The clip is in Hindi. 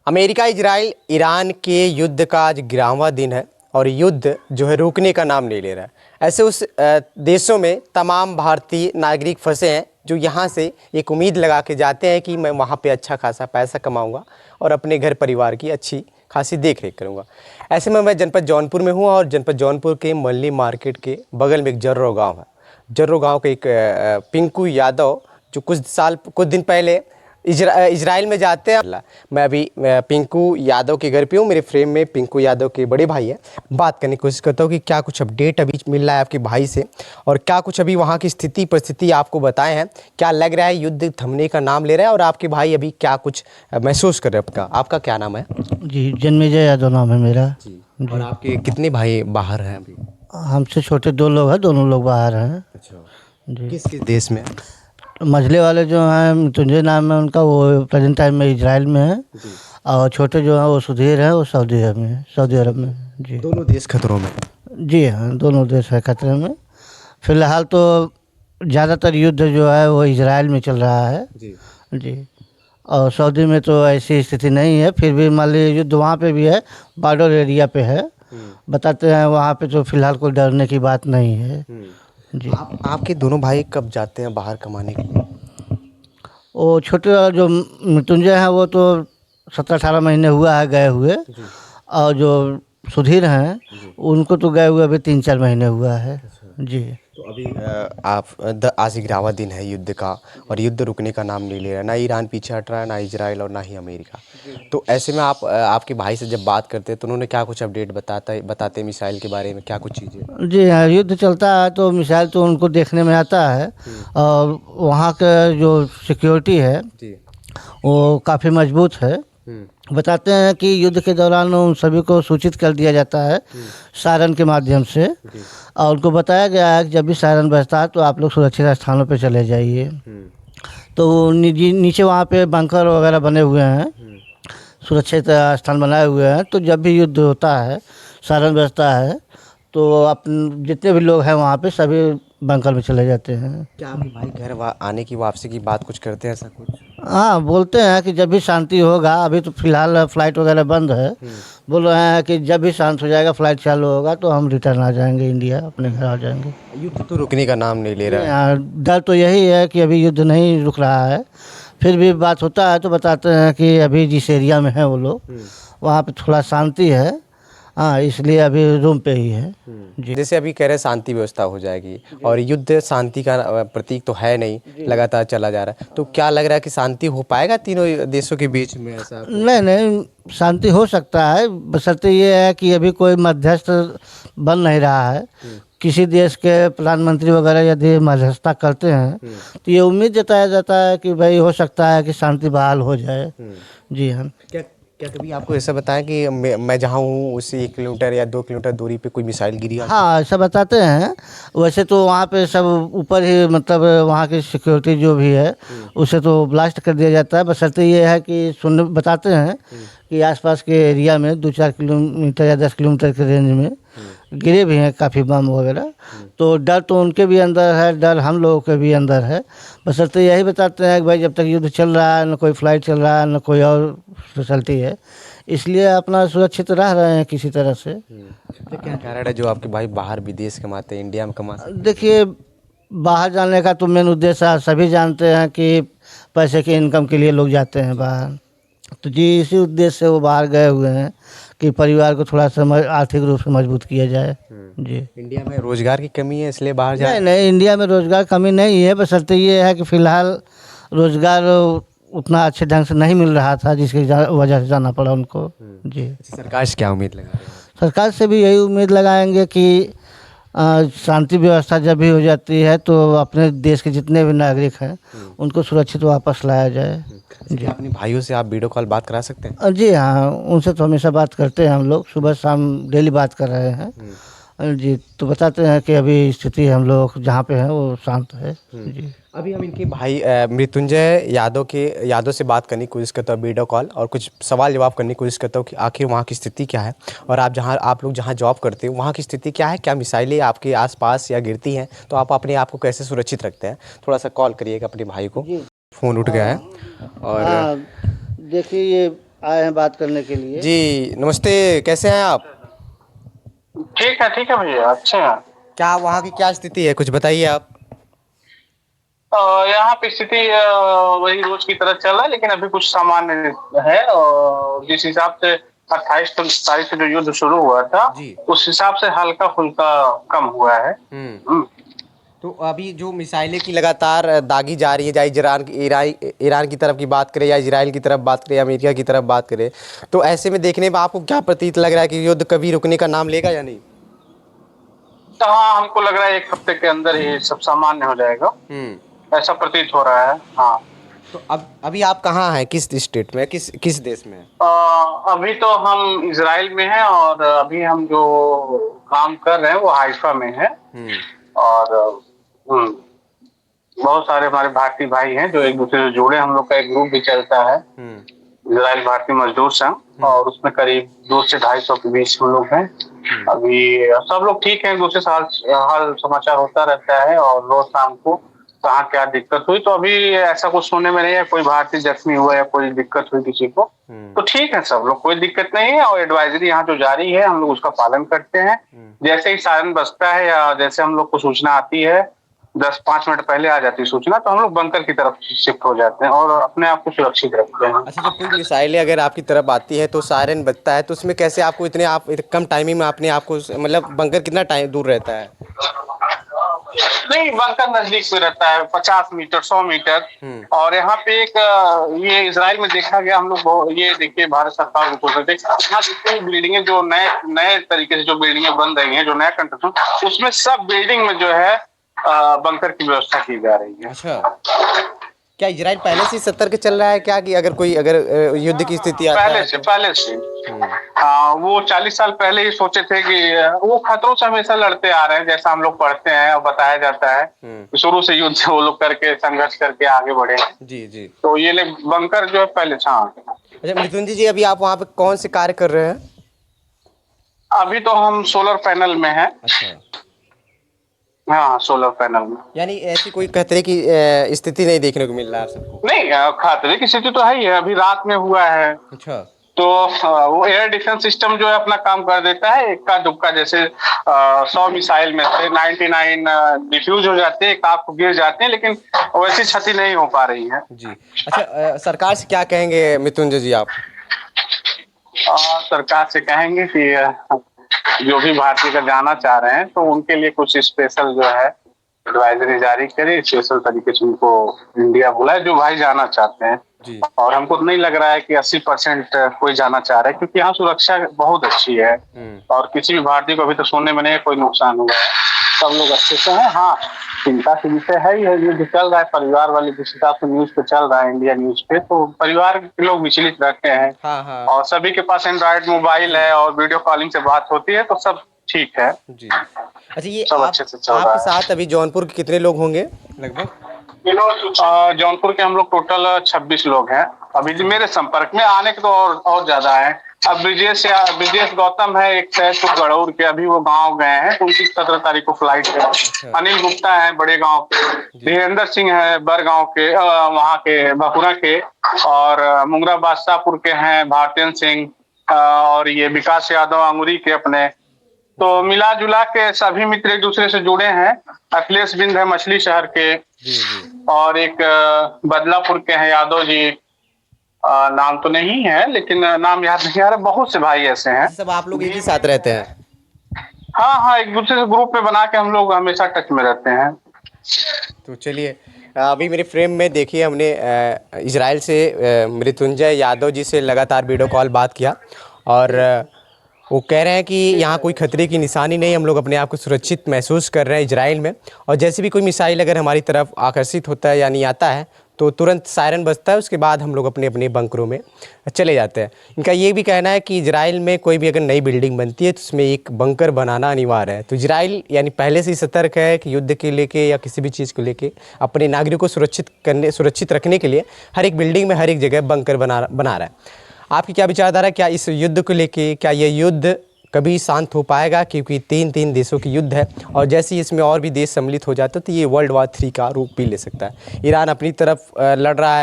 अमेरिका इजराइल ईरान के युद्ध का आज 11वां दिन है और युद्ध जो है रुकने का नाम नहीं ले रहा है। ऐसे उस देशों में तमाम भारतीय नागरिक फंसे हैं जो यहाँ से एक उम्मीद लगा के जाते हैं कि मैं वहाँ पे अच्छा खासा पैसा कमाऊँगा और अपने घर परिवार की अच्छी खासी देख रेख करूँगा। ऐसे में मैं जनपद जौनपुर में हूँ और जनपद जौनपुर के मल्ली मार्केट के बगल में एक जर्रो गाँव है। जर्रो गाँव के एक पिंकू यादव जो कुछ दिन पहले इजराइल में जाते हैं। मैं अभी पिंकू यादव के घर पे हूँ। मेरे फ्रेम में पिंकू यादव के बड़े भाई हैं। बात करने की कोशिश करता हूँ कि क्या कुछ अपडेट अभी मिल रहा है आपके भाई से और क्या कुछ अभी वहाँ की स्थिति परिस्थिति आपको बताए हैं। क्या लग रहा है युद्ध थमने का नाम ले रहा है और आपके भाई अभी क्या कुछ महसूस कर रहे हैं। आपका क्या नाम है? जी, जन्मेजय यादव नाम है मेरा। जी। और आपके कितने भाई बाहर हैं अभी? हमसे छोटे 2 लोग हैं, दोनों लोग बाहर हैं। अच्छा जी। किस किस देश में? मझले वाले जो हैं मृत्युंजय नाम है उनका, वो प्रेजेंट टाइम में इजराइल में है। जी। और छोटे जो हैं वो सुधीर हैं, वो सऊदी अरब में, सऊदी अरब में। जी, दोनों देश खतरों में? जी हाँ, दोनों देश है खतरे में। फिलहाल तो ज़्यादातर युद्ध जो है वो इजराइल में चल रहा है। जी। जी। और सऊदी में तो ऐसी स्थिति नहीं है, फिर भी मान लीजिए युद्ध वहाँ पे भी है, बॉर्डर एरिया पे है। बताते हैं वहाँ पे तो फिलहाल कोई डरने की बात नहीं है। जी। आपके दोनों भाई कब जाते हैं बाहर कमाने के लिए? वो छोटे वाला जो मृत्युंजय है वो तो 17-18 महीने हुआ है गए हुए। और जो सुधीर हैं उनको तो गए हुए अभी 3-4 महीने हुआ है। जी। तो अभी आज 11वां दिन है युद्ध का और युद्ध रुकने का नाम नहीं ले रहा। ना ईरान पीछे हट रहा है, ना इजराइल और ना ही अमेरिका। तो ऐसे में आपके भाई से जब बात करते हैं तो उन्होंने क्या कुछ अपडेट बताते मिसाइल के बारे में, क्या कुछ चीज़ें? जी हाँ, युद्ध चलता है तो मिसाइल तो उनको देखने में आता है। और वहाँ का जो सिक्योरिटी है जी। वो काफ़ी मजबूत है। बताते हैं कि युद्ध के दौरान उन सभी को सूचित कर दिया जाता है सायरन के माध्यम से। और उनको बताया गया है कि जब भी सायरन बजता है तो आप लोग सुरक्षित स्थानों पर चले जाइए। तो वो नीचे वहाँ पे बंकर वगैरह बने हुए हैं, सुरक्षित स्थान बनाए हुए हैं। तो जब भी युद्ध होता है, सायरन बजता है, तो जितने भी लोग हैं वहाँ पे सभी बंकर में चले जाते हैं। क्या आपके भाई घर आने की वापसी की बात कुछ करते हैं ऐसा कुछ? हाँ, बोलते हैं कि जब भी शांति होगा, अभी तो फिलहाल फ्लाइट वगैरह बंद है, बोल रहे हैं कि जब भी शांत हो जाएगा, फ्लाइट चालू होगा तो हम रिटर्न आ जाएंगे, इंडिया अपने घर आ जाएंगे। युद्ध तो रुकने का नाम नहीं ले रहा है। हाँ, डर तो यही है कि अभी युद्ध नहीं रुक रहा है। फिर भी बात होता है तो बताते हैं कि अभी जिस एरिया में है वो लोग, वहाँ पे थोड़ा शांति है। हाँ, इसलिए अभी रूम पे ही है। जी। जैसे अभी कह रहे हैं शांति व्यवस्था हो जाएगी और युद्ध शांति का प्रतीक तो है नहीं, लगातार चला जा रहा है। तो क्या लग रहा है कि शांति हो पाएगा तीनों देशों के बीच में ऐसा? नहीं, शांति हो सकता है, बशर्ते ये है कि अभी कोई मध्यस्थ बन नहीं रहा है। किसी देश के प्रधानमंत्री वगैरह यदि मध्यस्थता करते हैं तो ये उम्मीद जताया जाता है कि भाई हो सकता है कि शांति बहाल हो जाए। जी हाँ। क्या कभी आपको ऐसा बताया कि मैं जहाँ हूँ उससे 1 किलोमीटर या 2 किलोमीटर दूरी पे कोई मिसाइल गिरी? हाँ, ऐसा बताते हैं। वैसे तो वहाँ पे सब ऊपर ही, मतलब वहाँ की सिक्योरिटी जो भी है उसे तो ब्लास्ट कर दिया जाता है। बशर्ते ये है कि बताते हैं कि आसपास के एरिया में 2-4 किलोमीटर या 10 किलोमीटर के रेंज में गिरे भी हैं काफ़ी बम वगैरह। तो डर तो उनके भी अंदर है, डर हम लोगों के भी अंदर है। बशर्ते यही बताते हैं कि भाई जब तक युद्ध चल रहा है, न कोई फ्लाइट चल रहा है, न कोई और फैसिलिटी है, इसलिए अपना सुरक्षित रह रहे हैं किसी तरह से। तो क्या कारण है जो आपके भाई बाहर विदेश कमाते हैं, इंडिया में कमा सकते हैं? देखिए, बाहर जाने का तो मेन उद्देश्य सभी जानते हैं कि पैसे की इनकम के लिए लोग जाते हैं बाहर। तो जी, इसी उद्देश्य से वो बाहर गए हुए हैं कि परिवार को थोड़ा सा आर्थिक रूप से मजबूत किया जाए। जी। इंडिया में रोजगार की कमी है इसलिए बाहर जा? नहीं, इंडिया में रोजगार कमी नहीं है, बशर्ते ये है कि फ़िलहाल रोजगार उतना अच्छे ढंग से नहीं मिल रहा था, जिसकी वजह से जाना पड़ा उनको। जी। सरकार से क्या उम्मीद लगा रहे हैं? सरकार से भी यही उम्मीद लगाएंगे कि शांति व्यवस्था जब भी हो जाती है तो अपने देश के जितने भी नागरिक हैं उनको सुरक्षित वापस लाया जाए। जी। अपने भाइयों से आप वीडियो कॉल बात करा सकते हैं? जी हाँ, उनसे तो हमेशा बात करते हैं हम लोग, सुबह शाम डेली बात कर रहे हैं। जी। तो बताते हैं कि अभी स्थिति हम लोग जहाँ पे हैं वो शांत है। जी। अभी हम इनके भाई मृत्युंजय यादव से बात करने की कोशिश करता हूँ वीडियो कॉल, और कुछ सवाल जवाब करने की कोशिश करता हूँ कि आखिर वहाँ की स्थिति क्या है और आप लोग जहाँ जॉब करते हो वहाँ की स्थिति क्या है, क्या मिसाइलें आपके आसपास या गिरती हैं तो आप अपने आप को कैसे सुरक्षित रखते हैं। थोड़ा सा कॉल करिएगा अपने भाई को। फ़ोन उठ गया है और देखिए, ये आए हैं बात करने के लिए। जी नमस्ते, कैसे हैं आप? ठीक है भैया, अच्छे हैं। क्या वहाँ की क्या स्थिति है, कुछ बताइए आप। यहाँ पे स्थिति वही रोज की तरह चल रहा है, लेकिन अभी कुछ सामान्य है। और जिस हिसाब से 28 तारीख से जो युद्ध शुरू हुआ था, जी। उस हिसाब से हल्का फुल्का कम हुआ है। तो अभी जो मिसाइलें की लगातार दागी जा रही है, चाहे ईरान की तरफ की बात करें या इजराइल की तरफ बात करें या अमेरिका की तरफ बात करें, तो ऐसे में देखने में आपको क्या प्रतीत लग रहा है कि युद्ध कभी रुकने का नाम लेगा या नहीं? तो हाँ, हमको लग रहा है 1 हफ्ते के अंदर ही सब सामान्य हो जाएगा, ऐसा प्रतीत हो रहा है। हाँ। तो अब अभी आप कहाँ हैं, किस स्टेट में, किस देश में? अभी तो हम इजराइल में हैं, और अभी हम जो काम कर रहे हैं वो हाइफा में है। और बहुत सारे हमारे भारतीय भाई हैं जो एक दूसरे से जुड़े। हम लोग का एक ग्रुप भी चलता है, इजराइल भारतीय मजदूर संघ, और उसमें करीब 200 से 250 के बीच हम लोग हैं। अभी सब लोग ठीक हैं, एक दूसरे से हाल समाचार होता रहता है, और रोज शाम को कहाँ क्या दिक्कत हुई। तो अभी ऐसा कुछ सुनने में नहीं है कोई भारतीय जख्मी हुआ या कोई दिक्कत हुई किसी को। तो ठीक है सब लोग, कोई दिक्कत नहीं है। और एडवाइजरी यहाँ जो जारी है हम लोग उसका पालन करते हैं। जैसे ही सायरन बजता है या जैसे हम लोग को सूचना आती है, 10-5 मिनट पहले आ जाती है सूचना, तो हम लोग बंकर की तरफ शिफ्ट हो जाते हैं और अपने आप को सुरक्षित रखते हैं। अच्छा, जब कोई मिसाइलें अगर आपकी तरफ आती है तो सायरन बजता है, तो उसमें कैसे आपको आप कम टाइमिंग में अपने आप को, मतलब बंकर कितना टाइम दूर रहता है? नहीं, बंकर नजदीक में रहता है, 50 मीटर 100 मीटर। और यहाँ पे एक ये इजराइल में देखा गया, हम लोग ये देखिए भारत सरकार को यहाँ जितनी बिल्डिंगें जो नए तरीके से जो बिल्डिंगें बन रही हैं, जो नया कंस्ट्रक्शन, उसमें सब बिल्डिंग में जो है बंकर की व्यवस्था की जा रही है। अच्छा, क्या इजराइल पहले से सतर्क चल रहा है क्या, कि अगर युद्ध की स्थिति आता पहले है से वो 40 साल पहले ही सोचे थे कि वो खतरों से हमेशा लड़ते आ रहे हैं, जैसा हम लोग पढ़ते हैं और बताया जाता है। शुरू से युद्ध वो लोग करके संघर्ष करके आगे बढ़े। जी। तो ये बंकर जो है पहले। अच्छा मृत्युंजय जी, अभी आप वहाँ पे कौन से कार्य कर रहे हैं? अभी तो हम सोलर पैनल में हैं। अच्छा, हाँ, सोलर पैनल में। यानी ऐसी कोई खतरे की स्थिति नहीं देखने को मिल रहा है सबको? नहीं, खतरे की स्थिति तो है ही है, अभी रात में हुआ है। अच्छा, तो वो एयर डिफेंस सिस्टम जो है अपना काम कर देता है। इक्का दुक्का जैसे 100 मिसाइल में से 99 डिफ्यूज हो जाते हैं, एक आग को गिर जाते हैं, लेकिन वैसी क्षति नहीं हो पा रही है। जी। अच्छा, सरकार से क्या कहेंगे मृत्युंजय जी आप? सरकार से कहेंगे कि जो भी भारतीय का जाना चाह रहे हैं तो उनके लिए कुछ स्पेशल जो है एडवाइजरी जारी करे, स्पेशल तरीके से उनको इंडिया बुलाए जो भाई जाना चाहते हैं। जी। और हमको नहीं लग रहा है कि 80% कोई जाना चाह रहा है, क्योंकि यहाँ सुरक्षा बहुत अच्छी है और किसी भी भारतीय को अभी तक सुनने में नहीं कोई नुकसान हुआ है, सब लोग अच्छे से हैं। हाँ, चिंता के विषय है ही है, युद्ध चल रहा है, परिवार वाले जिस हिसाब से न्यूज पे चल रहा है, इंडिया न्यूज पे, तो परिवार के लोग विचलित रहते हैं। हाँ। और सभी के पास एंड्रॉइड मोबाइल है और वीडियो कॉलिंग से बात होती है, तो सब ठीक है जी। अच्छा, ये सब अच्छे से चल रहा है। आपके साथ अभी जौनपुर के कितने लोग होंगे लगभग? जौनपुर के हम लोग टोटल 26 लोग हैं अभी मेरे संपर्क में, आने के तो और ज्यादा है। अब ब्रिजेश गौतम है, एक तो गड़ौर के, अभी वो गांव गए हैं, उनकी 17 तारीख को फ्लाइट है। अच्छा। अनिल गुप्ता है बड़े गांव के, धीरेन्द्र सिंह है बड़गांव के, वहाँ के भकुरा के, और मुंगरा बादशाहपुर के हैं भारतीय सिंह, और ये विकास यादव अंगुरी के अपने। तो मिला जुला के सभी मित्र एक दूसरे से जुड़े हैं। अखिलेश बिंद है मछली शहर के, और एक बदलापुर के हैं यादव जी, नाम तो नहीं है लेकिन नाम याद नहीं आ रहा। बहुत से भाई ऐसे हैं, सब आप लोग एक ही साथ रहते हैं? हाँ, एक दूसरे से ग्रुप में बना के हम लोग हमेशा टच में रहते हैं। तो चलिए, अभी मेरे फ्रेम में देखिए, हमने इजराइल से मृत्युंजय यादव जी से लगातार वीडियो कॉल बात किया, और वो कह रहे हैं कि यहाँ कोई खतरे की निशानी नहीं, हम लोग अपने आप को सुरक्षित महसूस कर रहे हैं इजराइल में। और जैसे भी कोई मिसाइल अगर हमारी तरफ आकर्षित होता है यानी आता है, तो तुरंत सायरन बजता है, उसके बाद हम लोग अपने अपने बंकरों में चले जाते हैं। इनका ये भी कहना है कि इजराइल में कोई भी अगर नई बिल्डिंग बनती है तो उसमें एक बंकर बनाना अनिवार्य है। तो इजराइल यानी पहले से ही सतर्क है कि युद्ध के लेके या किसी भी चीज़ को लेके अपने नागरिकों को सुरक्षित रखने के लिए हर एक बिल्डिंग में हर एक जगह बंकर बना रहा है। आपकी क्या विचारधारा है, क्या इस युद्ध को लेके, क्या ये युद्ध कभी शांत हो पाएगा? क्योंकि तीन देशों की युद्ध है, और जैसे ही इसमें और भी देश सम्मिलित हो जाते तो ये वर्ल्ड वॉर 3 का रूप भी ले सकता है। ईरान अपनी तरफ लड़ रहा है,